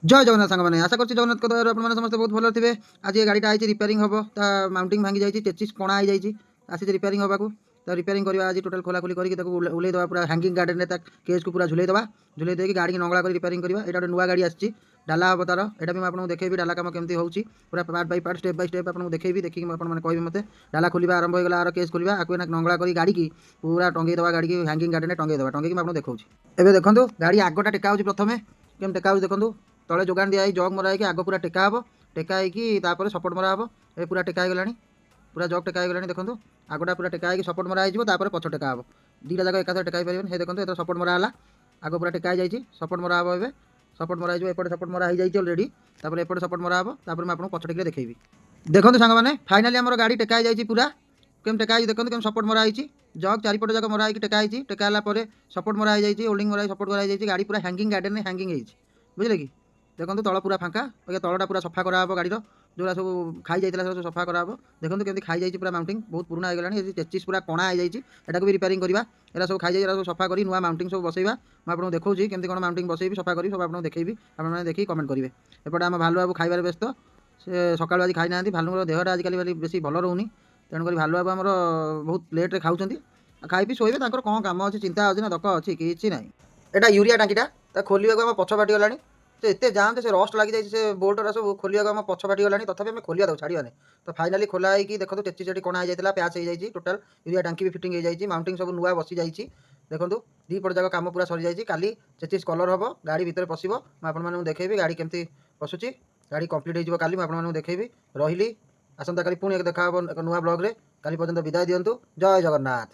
जय जगन्नाथ सांग मैंने आशा करछि जगन्नाथ दयार आपने समस्त बहुत भल थे। आज ये गाड़ीटा आई रिपेयरिंग हम माउंटिंग भांगी जाइए चेचिस कणा हो जाइए आसी रिपेयरिंग होगा तो रिपेयरिंग करवा आज टोटल खोला खोली करके उल्ले देवा पूरा हैंगिंग गार्डन में केस को पूरा झुले देवा झुले देकी गाड़ी की नंगला कर रिपेयरिंग करवा। यहाँ गोटे नुआ गाड़ी आसी डाला हम तार यहाँ भी आपको देखेबी डाला कम केमती होची पूरा पार्ट बाय स्टेप आपको देखेबी देखिए आपने कहबे मत डाला खोलिया आरंभ हो गला आर केस खोलिया आपको नंगला कर गाड़ी की पूरा टंगे देवा गाड़ी की हैंगिंग गार्डन में टंगे देवा टंगे आपको देखा एवं देखो गाड़ी आगटा टेका हो प्रथम केम टेका हो देखो तले जोगान दिया जग मरा है आग पूरा टेका हम टेका होकर सपोर्ट मरा हम ए पूरा टेका हो गलानी पूरा जग टेका हो गलानी देखो आगटा पूरा टेका हो सपोर्ट मरा हो पछ टेका हम दुटा जगह एकाथ टेका पारे हे देखो ये सपोर्ट मरा है आग पूरा टेका हो सपोर्ट मरा हम ए सपोर्ट मरा एपटे सपोर्ट मरा हो अलरेडी एपटे सपोर्ट मरा हम तापर आपको पछ टेक देखी देखो सांग मैंने फाइनाली आम गाड़ी टेका हो पूरा केम टेका देखो केम सपोर्ट मरा जग चारिपट जगह मरा टेका टेका सपोर्ट मरा होल्डिंग मरा सपोर्ट मरा गाड़ी पूरा हैंगिंग गार्डन में हैंगिंग बुझे कि देखो तल पूरा फांका तलटा पूरा सफा कराब गाड़ी जो सब खाई जाता सब सफा कराब देखो केमती खाई जाइए पूरा माउंटिंग बहुत पुराना होगा चेचिस पूरा कणा हो जाए भी रिपेयरिंग करवा एरा सब खाई जाए सब सफा कर नुआ माउंटिंग सब बसैबा मुझे देखा केमती कौन माउंटिंग बसैबी सफा करी सब आपको देखी आपने देखिए कमेंट करेंगे। एपटे आम भालू बाबू खाइबार व्यस्त से सकाल आज खाई ना भालू देहटा आजिकल बेसी भल रोनी तेणुक भालू बाबू आम बहुत लेट्रे खाऊँ खाई पी शोबे कौन कम अच्छी चिंता अच्छी ना दक अच्छी कि ना यहाँ यूरिया टांकीटा खोलिया आम पछ फाटीगलानी से एत जाम से रस्ट लग जाए बोल्टा सब खोलिया आम पछ फाटीगलानी तथापि आम खोलिया छाड़ानी तो फाइनाली खोला है देखो चेची चेटी कणा हो जाता प्याच हो जाए टोटाल यूरिया टांकी भी फिटिंग हो जाए माउंटिंग सब नुआ बसी जाइए देखो दीपट जाक कम पूरा सरी जाइए काली चेचिस कलर हम गाड़ी भितर पशो मुझे देखेबी गाड़ी केमती पशुची गाड़ी कम्प्लीट हो आपको देखेबी रही आसंता काली पुणी देखा नुआ ब्लॉग रे काली पर्यंत विदाय दिंतु जय जगन्नाथ।